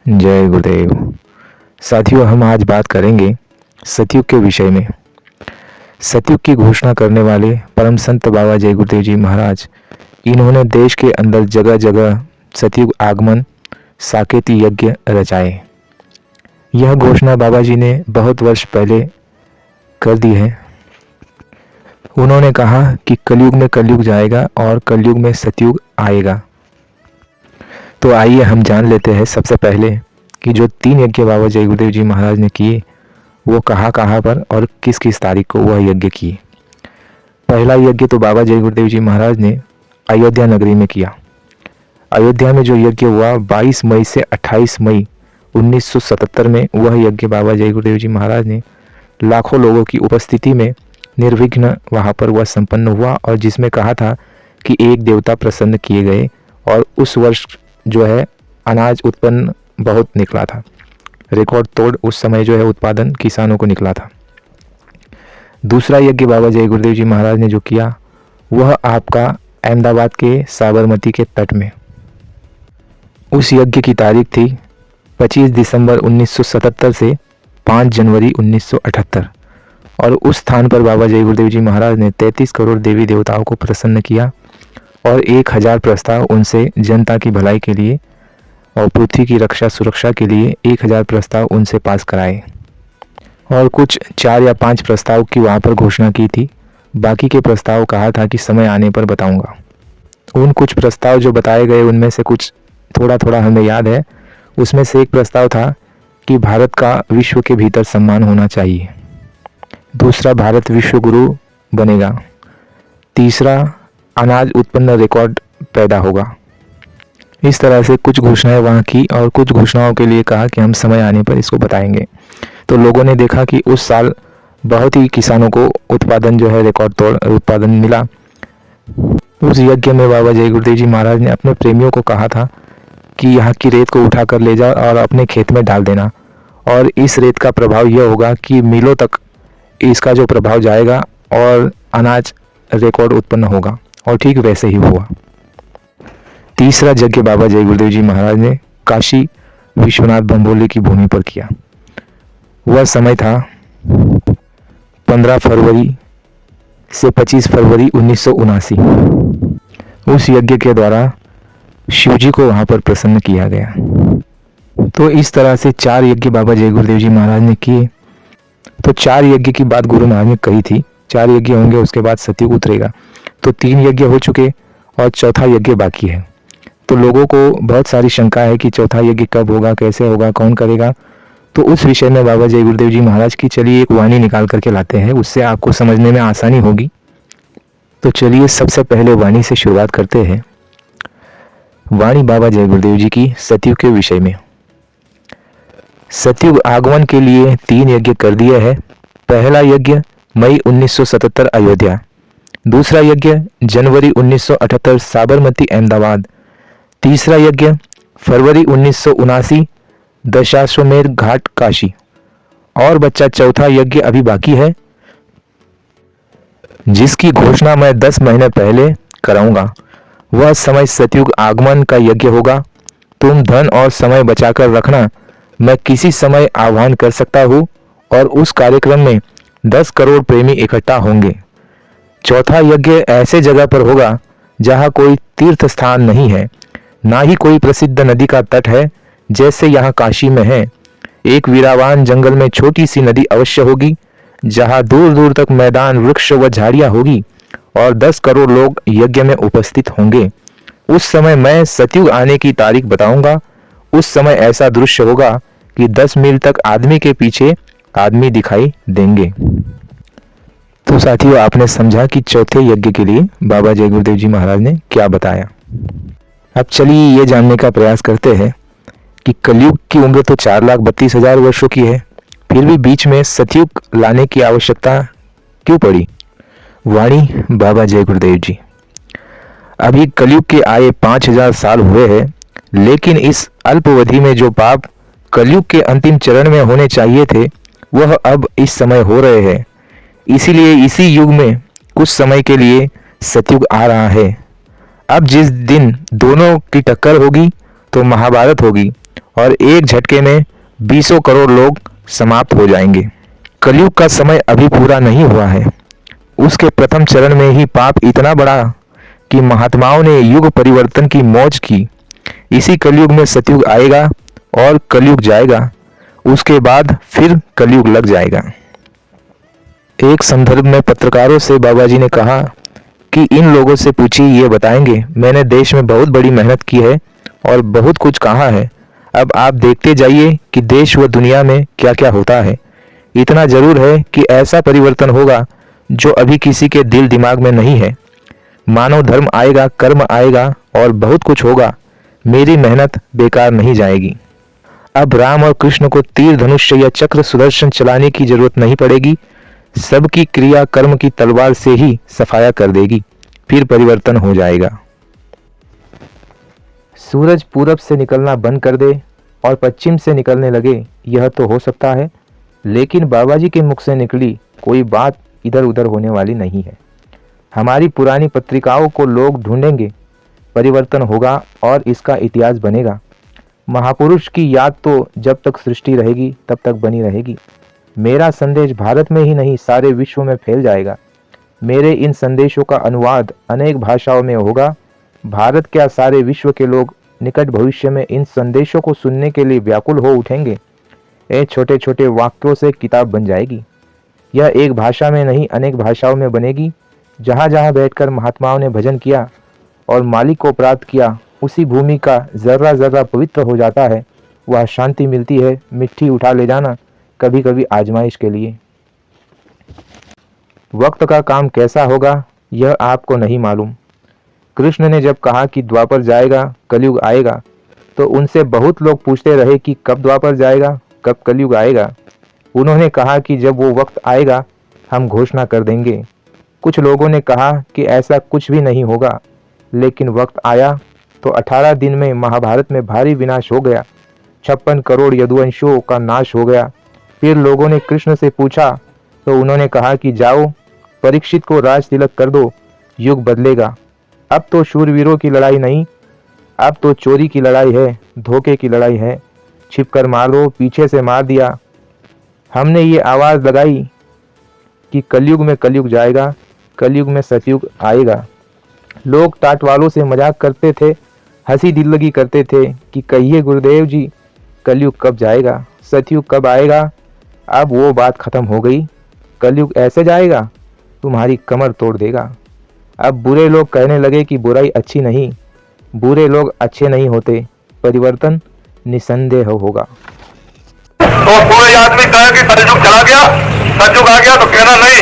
जय गुरुदेव। साथियों, हम आज बात करेंगे सतयुग के विषय में। सतयुग की घोषणा करने वाले परम संत बाबा जय गुरुदेव जी महाराज, इन्होंने देश के अंदर जगह जगह सतयुग आगमन साकेत यज्ञ रचाए। यह घोषणा बाबा जी ने बहुत वर्ष पहले कर दी है। उन्होंने कहा कि कलयुग में कलयुग जाएगा और कलयुग में सतयुग आएगा। तो आइए हम जान लेते हैं सबसे पहले कि जो 3 यज्ञ बाबा जय गुरुदेव जी महाराज ने किए वो कहाँ कहाँ पर और किस किस तारीख को वह यज्ञ किए। पहला यज्ञ तो बाबा जय गुरुदेव जी महाराज ने अयोध्या नगरी में किया। अयोध्या में जो यज्ञ हुआ 22 मई से 28 मई 1977 में, वह यज्ञ बाबा जय गुरुदेव जी महाराज ने लाखों लोगों की उपस्थिति में निर्विघ्न वहाँ पर वह संपन्न हुआ, और जिसमें कहा था कि एक देवता प्रसन्न किए गए और उस वर्ष जो है अनाज उत्पन्न बहुत निकला था। रिकॉर्ड तोड़ उस समय जो है उत्पादन किसानों को निकला था। दूसरा यज्ञ बाबा जय गुरुदेव जी महाराज ने जो किया वह आपका अहमदाबाद के साबरमती के तट में। उस यज्ञ की तारीख थी 25 दिसंबर 1977 से 5 जनवरी 1978, और उस स्थान पर बाबा जय गुरुदेव जी महाराज ने 33 करोड़ देवी देवताओं को प्रसन्न किया और 1000 प्रस्ताव उनसे जनता की भलाई के लिए और पृथ्वी की रक्षा सुरक्षा के लिए 1000 प्रस्ताव उनसे पास कराए, और कुछ 4 या 5 प्रस्ताव की वहाँ पर घोषणा की थी। बाकी के प्रस्ताव कहा था कि समय आने पर बताऊंगा। उन कुछ प्रस्ताव जो बताए गए उनमें से कुछ थोड़ा थोड़ा हमें याद है। उसमें से एक प्रस्ताव था कि भारत का विश्व के भीतर सम्मान होना चाहिए। दूसरा, भारत विश्व गुरु बनेगा। तीसरा, अनाज उत्पन्न रिकॉर्ड पैदा होगा। इस तरह से कुछ घोषणाएं वहाँ की, और कुछ घोषणाओं के लिए कहा कि हम समय आने पर इसको बताएंगे। तो लोगों ने देखा कि उस साल बहुत ही किसानों को उत्पादन जो है रिकॉर्ड तोड़ उत्पादन मिला। उस यज्ञ में बाबा जय गुरुदेव जी महाराज ने अपने प्रेमियों को कहा था कि यहाँ की रेत को उठा कर ले जाओ और अपने खेत में डाल देना, और इस रेत का प्रभाव यह होगा कि मीलों तक इसका जो प्रभाव जाएगा और अनाज रिकॉर्ड उत्पन्न होगा, और ठीक वैसे ही हुआ। तीसरा यज्ञ बाबा जय गुरुदेव जी महाराज ने काशी विश्वनाथ बम्बोली की भूमि पर किया। वह समय था 15 फरवरी से 25 फरवरी 1979। उस यज्ञ के द्वारा शिवजी को वहाँ पर प्रसन्न किया गया। तो इस तरह से 4 यज्ञ बाबा जय गुरुदेव जी महाराज ने किए। तो 4 यज्ञ की बात गुरु महाराज ने कही थी, 4 यज्ञ होंगे उसके बाद सतयुग उतरेगा। तो 3 यज्ञ हो चुके और चौथा यज्ञ बाकी है। तो लोगों को बहुत सारी शंका है कि चौथा यज्ञ कब होगा, कैसे होगा, कौन करेगा। तो उस विषय में बाबा जय गुरुदेव जी महाराज की चलिए एक वाणी निकाल करके लाते हैं, उससे आपको समझने में आसानी होगी। तो चलिए सबसे पहले वाणी से शुरुआत करते हैं। वाणी बाबा जय गुरुदेव जी की सतयुग के विषय में। सतयुग आगमन के लिए 3 यज्ञ कर दिए हैं। पहला यज्ञ मई 1977 अयोध्या। दूसरा यज्ञ जनवरी 1978 साबरमती अहमदाबाद। तीसरा यज्ञ फरवरी 1979 दशाश्वमेध घाट काशी। और बच्चा चौथा यज्ञ अभी बाकी है, जिसकी घोषणा मैं 10 महीने पहले कराऊंगा। वह समय सतयुग आगमन का यज्ञ होगा। तुम धन और समय बचाकर रखना, मैं किसी समय आह्वान कर सकता हूँ, और उस कार्यक्रम में 10 करोड़ प्रेमी इकट्ठा होंगे। चौथा यज्ञ ऐसे जगह पर होगा जहाँ कोई तीर्थ स्थान नहीं है, ना ही कोई प्रसिद्ध नदी का तट है जैसे यहाँ काशी में है। एक वीरावान जंगल में छोटी सी नदी अवश्य होगी, जहाँ दूर दूर तक मैदान, वृक्ष व झाड़ियाँ होगी, और 10 करोड़ लोग यज्ञ में उपस्थित होंगे। उस समय मैं सतयुग आने की तारीख बताऊंगा। उस समय ऐसा दृश्य होगा कि 10 मील तक आदमी के पीछे आदमी दिखाई देंगे। तो साथियों, आपने समझा कि चौथे यज्ञ के लिए बाबा जय गुरुदेव जी महाराज ने क्या बताया। अब चलिए ये जानने का प्रयास करते हैं कि कलयुग की उम्र तो 4,32,000 वर्षों की है, फिर भी बीच में सतयुग लाने की आवश्यकता क्यों पड़ी। वाणी बाबा जय गुरुदेव जी। अभी कलयुग के आए 5000 साल हुए हैं, लेकिन इस अल्पवधि में जो पाप कलयुग के अंतिम चरण में होने चाहिए थे वह अब इस समय हो रहे हैं। इसीलिए इसी युग में कुछ समय के लिए सतयुग आ रहा है। अब जिस दिन दोनों की टक्कर होगी तो महाभारत होगी, और एक झटके में 20 करोड़ लोग समाप्त हो जाएंगे। कलयुग का समय अभी पूरा नहीं हुआ है। उसके प्रथम चरण में ही पाप इतना बड़ा कि महात्माओं ने युग परिवर्तन की मौज की। इसी कलयुग में सतयुग आएगा और कलयुग जाएगा। उसके बाद फिर कलयुग लग जाएगा। एक संदर्भ में पत्रकारों से बाबा जी ने कहा कि इन लोगों से पूछिए, ये बताएंगे। मैंने देश में बहुत बड़ी मेहनत की है और बहुत कुछ कहा है। अब आप देखते जाइए कि देश व दुनिया में क्या क्या होता है। इतना जरूर है कि ऐसा परिवर्तन होगा जो अभी किसी के दिल दिमाग में नहीं है। मानव धर्म आएगा, कर्म आएगा और बहुत कुछ होगा। मेरी मेहनत बेकार नहीं जाएगी। अब राम और कृष्ण को तीर धनुष या चक्र सुदर्शन चलाने की जरूरत नहीं पड़ेगी। सबकी क्रिया कर्म की तलवार से ही सफाया कर देगी। फिर परिवर्तन हो जाएगा। सूरज पूरब से निकलना बंद कर दे और पश्चिम से निकलने लगे, यह तो हो सकता है, लेकिन बाबा जी के मुख से निकली कोई बात इधर उधर होने वाली नहीं है। हमारी पुरानी पत्रिकाओं को लोग ढूंढेंगे, परिवर्तन होगा और इसका इतिहास बनेगा। महापुरुष की याद तो जब तक सृष्टि रहेगी तब तक बनी रहेगी। मेरा संदेश भारत में ही नहीं सारे विश्व में फैल जाएगा। मेरे इन संदेशों का अनुवाद अनेक भाषाओं में होगा। भारत क्या सारे विश्व के लोग निकट भविष्य में इन संदेशों को सुनने के लिए व्याकुल हो उठेंगे। ये छोटे छोटे वाक्यों से किताब बन जाएगी। यह एक भाषा में नहीं अनेक भाषाओं में बनेगी। जहाँ जहाँ बैठकर महात्माओं ने भजन किया और मालिक को प्राप्त किया, उसी भूमि का जर्रा जर्रा पवित्र हो जाता है। वह शांति मिलती है। मिट्टी उठा ले जाना कभी कभी आजमाइश के लिए। वक्त का काम कैसा होगा यह आपको नहीं मालूम। कृष्ण ने जब कहा कि द्वापर जाएगा कलयुग आएगा, तो उनसे बहुत लोग पूछते रहे कि कब द्वापर जाएगा, कब कलयुग आएगा। उन्होंने कहा कि जब वो वक्त आएगा हम घोषणा कर देंगे। कुछ लोगों ने कहा कि ऐसा कुछ भी नहीं होगा, लेकिन वक्त आया तो 18 दिन में महाभारत में भारी विनाश हो गया। 56 करोड़ यदुवंशियों का नाश हो गया। फिर लोगों ने कृष्ण से पूछा तो उन्होंने कहा कि जाओ परीक्षित को राज तिलक कर दो, युग बदलेगा। अब तो शूरवीरों की लड़ाई नहीं, अब तो चोरी की लड़ाई है, धोखे की लड़ाई है। छिपकर मार दो, पीछे से मार दिया। हमने ये आवाज़ लगाई कि कलयुग में कलयुग जाएगा, कलयुग में सतयुग आएगा। लोग टाट वालों से मजाक करते थे, हंसी दिल्लगी करते थे कि कहिए गुरुदेव जी कलयुग कब जाएगा, सतयुग कब आएगा। अब वो बात खत्म हो गई। कलयुग ऐसे जाएगा तुम्हारी कमर तोड़ देगा। अब बुरे लोग कहने लगे कि बुराई अच्छी नहीं, बुरे लोग अच्छे नहीं होते। परिवर्तन निसंदेह होगा। तो कोई आदमी कहे कि कलयुग चला गया, सतयुग आ गया, तो कहना नहीं,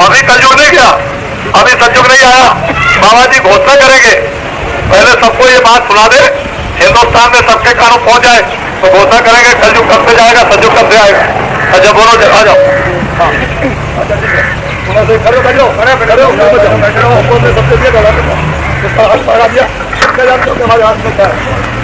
अभी कलयुग नहीं गया, अभी सतयुग नहीं आया। बाबा जी घोषणा करेंगे। पहले सबको ये बात सुना दे, हिंदुस्तान में सबके कानों पहुंच जाए, तो घोषणा करेंगे कलयुग कब से जाएगा, सतयुग कब से आएगा। अच्छा बोलो, आ जाओ। सबसे